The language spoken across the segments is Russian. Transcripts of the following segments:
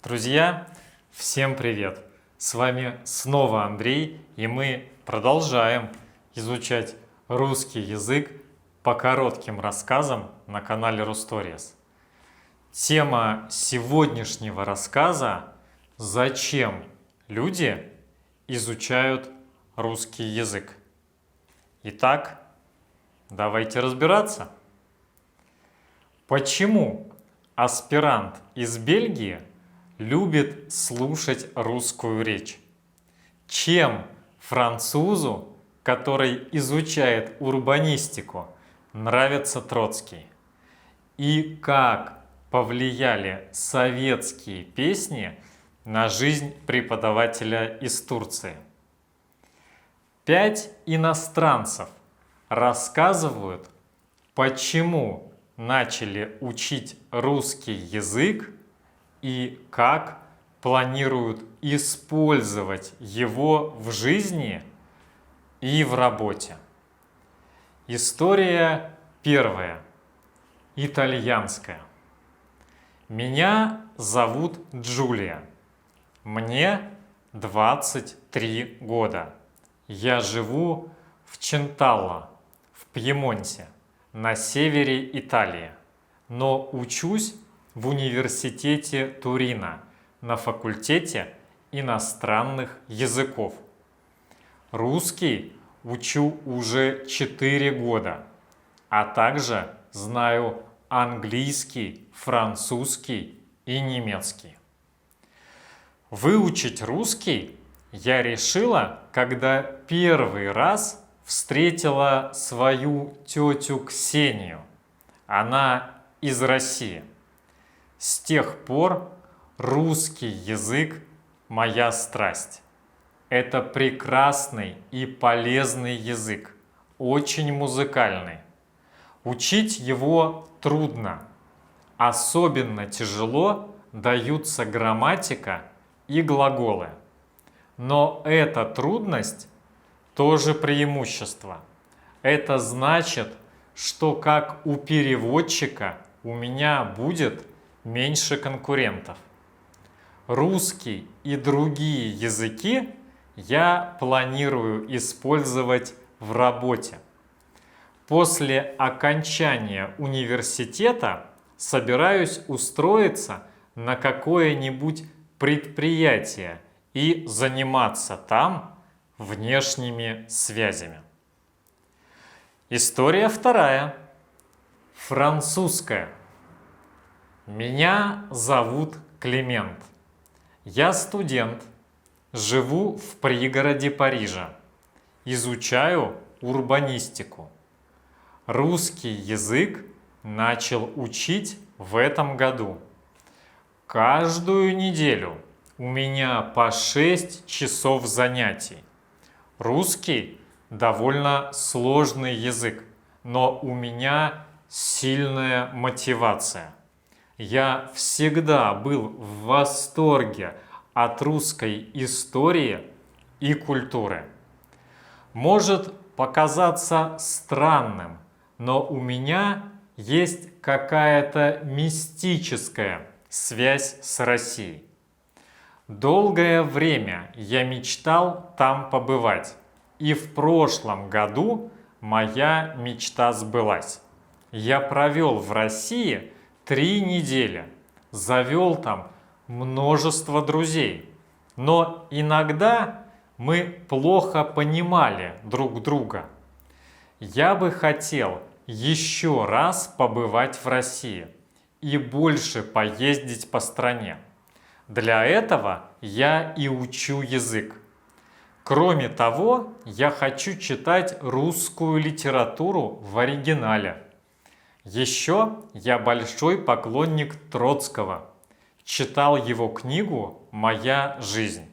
Друзья, всем привет! С вами снова Андрей, и мы продолжаем изучать русский язык по коротким рассказам на канале Русториес. Тема сегодняшнего рассказа – «Зачем люди изучают русский язык?». Итак, давайте разбираться. Почему аспирант из Бельгии любит слушать русскую речь? Чем французу, который изучает урбанистику, нравится Троцкий? И как повлияли советские песни на жизнь преподавателя из Турции? 5 иностранцев рассказывают, почему начали учить русский язык и как планируют использовать его в жизни и в работе. История первая. Итальянская. Меня зовут Джулия. Мне 23 года. Я живу в Ченталло, в Пьемонте, на севере Италии, но учусь в университете Турина на факультете иностранных языков. Русский учу уже 4 года, а также знаю английский, французский и немецкий. Выучить русский я решила, когда первый раз встретила свою тетю Ксению. Она из России. С тех пор русский язык – моя страсть. Это прекрасный и полезный язык, очень музыкальный. Учить его трудно. Особенно тяжело даются грамматика и глаголы. Но эта трудность тоже преимущество. Это значит, что как у переводчика у меня будет меньше конкурентов. Русский и другие языки я планирую использовать в работе. После окончания университета собираюсь устроиться на какое-нибудь предприятие и заниматься там внешними связями. История вторая. Французская. Меня зовут Климент. Я студент, живу в пригороде Парижа, изучаю урбанистику. Русский язык начал учить в этом году. Каждую неделю у меня по 6 часов занятий. Русский довольно сложный язык, но у меня сильная мотивация. Я всегда был в восторге от русской истории и культуры. Может показаться странным, но у меня есть какая-то мистическая связь с Россией. Долгое время я мечтал там побывать, и в прошлом году моя мечта сбылась. Я провел в России 3 недели, завел там множество друзей, но иногда мы плохо понимали друг друга. Я бы хотел еще раз побывать в России и больше поездить по стране. Для этого я и учу язык. Кроме того, я хочу читать русскую литературу в оригинале. Еще я большой поклонник Троцкого. Читал его книгу «Моя жизнь».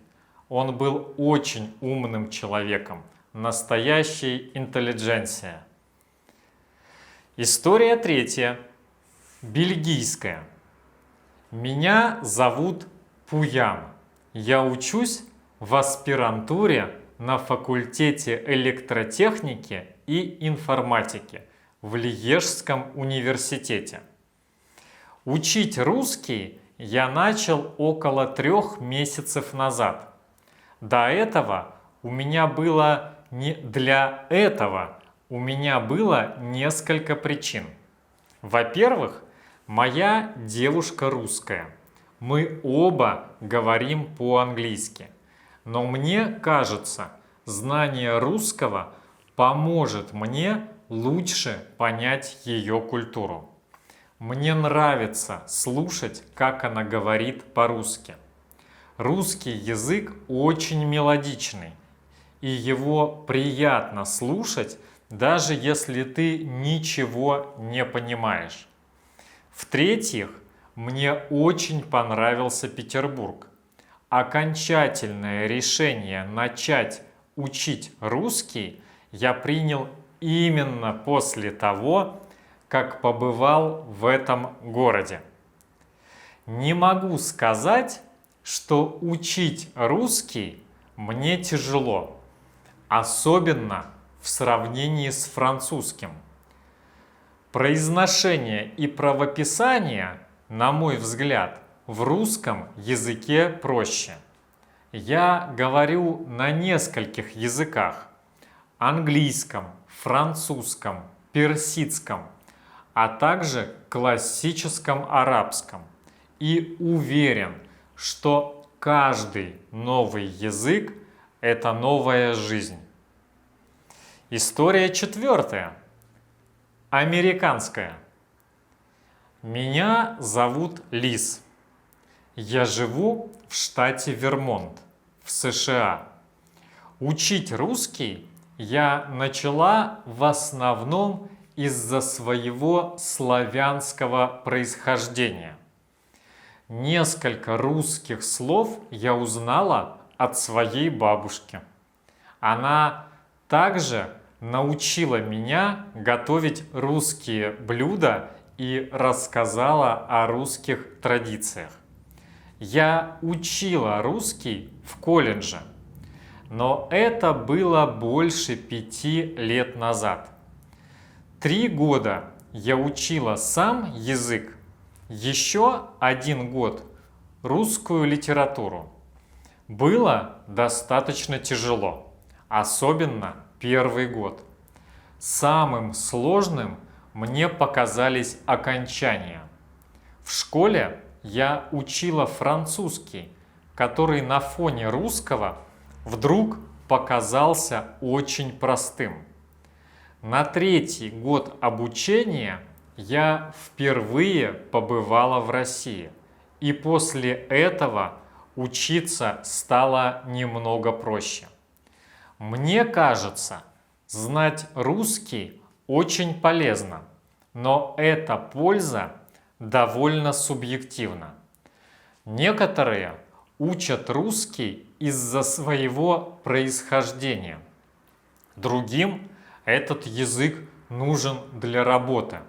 Он был очень умным человеком, настоящей интеллигенция. История третья. Бельгийская. Меня зовут Пуян. Я учусь в аспирантуре на факультете электротехники и информатики в Лиежском университете. Учить русский я начал около 3 месяцев назад. До этого у меня было несколько причин. Во-первых, моя девушка русская. Мы оба говорим по-английски. Но мне кажется, знание русского поможет мне лучше понять ее культуру. Мне нравится слушать, как она говорит по-русски. Русский язык очень мелодичный, и его приятно слушать, даже если ты ничего не понимаешь. В-третьих, мне очень понравился Петербург. Окончательное решение начать учить русский я принял именно после того, как побывал в этом городе. Не могу сказать, что учить русский мне тяжело, особенно в сравнении с французским. Произношение и правописание, на мой взгляд, в русском языке проще. Я говорю на нескольких языках: английском, французском, персидском, а также классическом арабском. И уверен, что каждый новый язык – это новая жизнь. История 4. Американская. Меня зовут Лиз. Я живу в штате Вермонт, в США. Учить русский я начала в основном из-за своего славянского происхождения. Несколько русских слов я узнала от своей бабушки. Она также научила меня готовить русские блюда и рассказала о русских традициях. Я учила русский в колледже, но это было больше 5 лет назад. 3 года я учила сам язык, еще 1 год русскую литературу. Было достаточно тяжело, особенно 1 год. Самым сложным мне показались окончания. В школе я учила французский, который на фоне русского вдруг показался очень простым. На 3-й год обучения я впервые побывала в России, и после этого учиться стало немного проще. Мне кажется, знать русский очень полезно, но эта польза довольно субъективна. Некоторые учат русский из-за своего происхождения. Другим этот язык нужен для работы.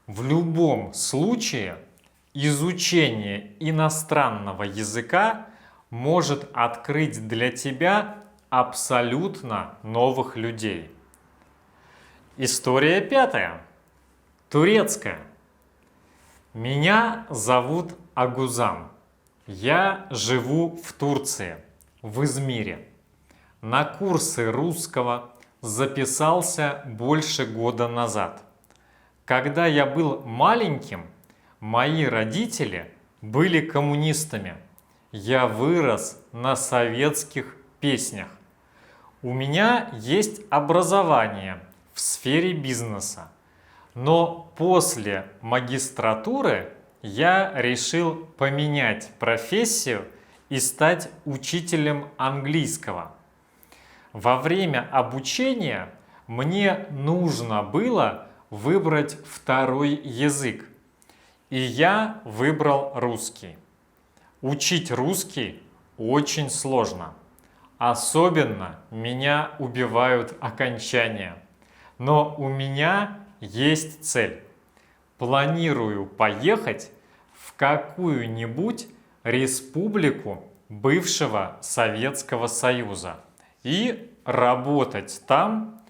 В любом случае изучение иностранного языка может открыть для тебя абсолютно новых людей. История 5. Турецкая. Меня зовут Агузам. Я живу в Турции, в Измире. На курсы русского записался больше года назад. Когда я был маленьким, мои родители были коммунистами. Я вырос на советских песнях. У меня есть образование в сфере бизнеса, но после магистратуры я решил поменять профессию и стать учителем английского. Во время обучения мне нужно было выбрать 2-й язык, и я выбрал русский. Учить русский очень сложно. Особенно меня убивают окончания. Но у меня есть цель. Планирую поехать в какую-нибудь республику бывшего Советского Союза и работать там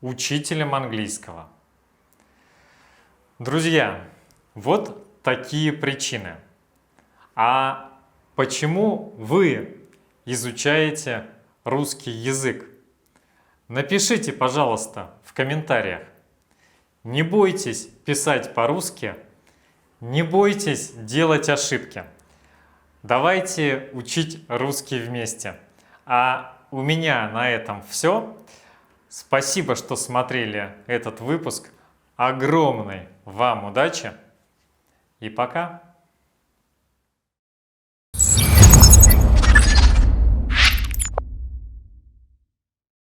учителем английского. Друзья, вот такие причины. А почему вы изучаете русский язык? Напишите, пожалуйста, в комментариях. Не бойтесь писать по-русски, не бойтесь делать ошибки. Давайте учить русский вместе. А у меня на этом все. Спасибо, что смотрели этот выпуск. Огромной вам удачи и пока!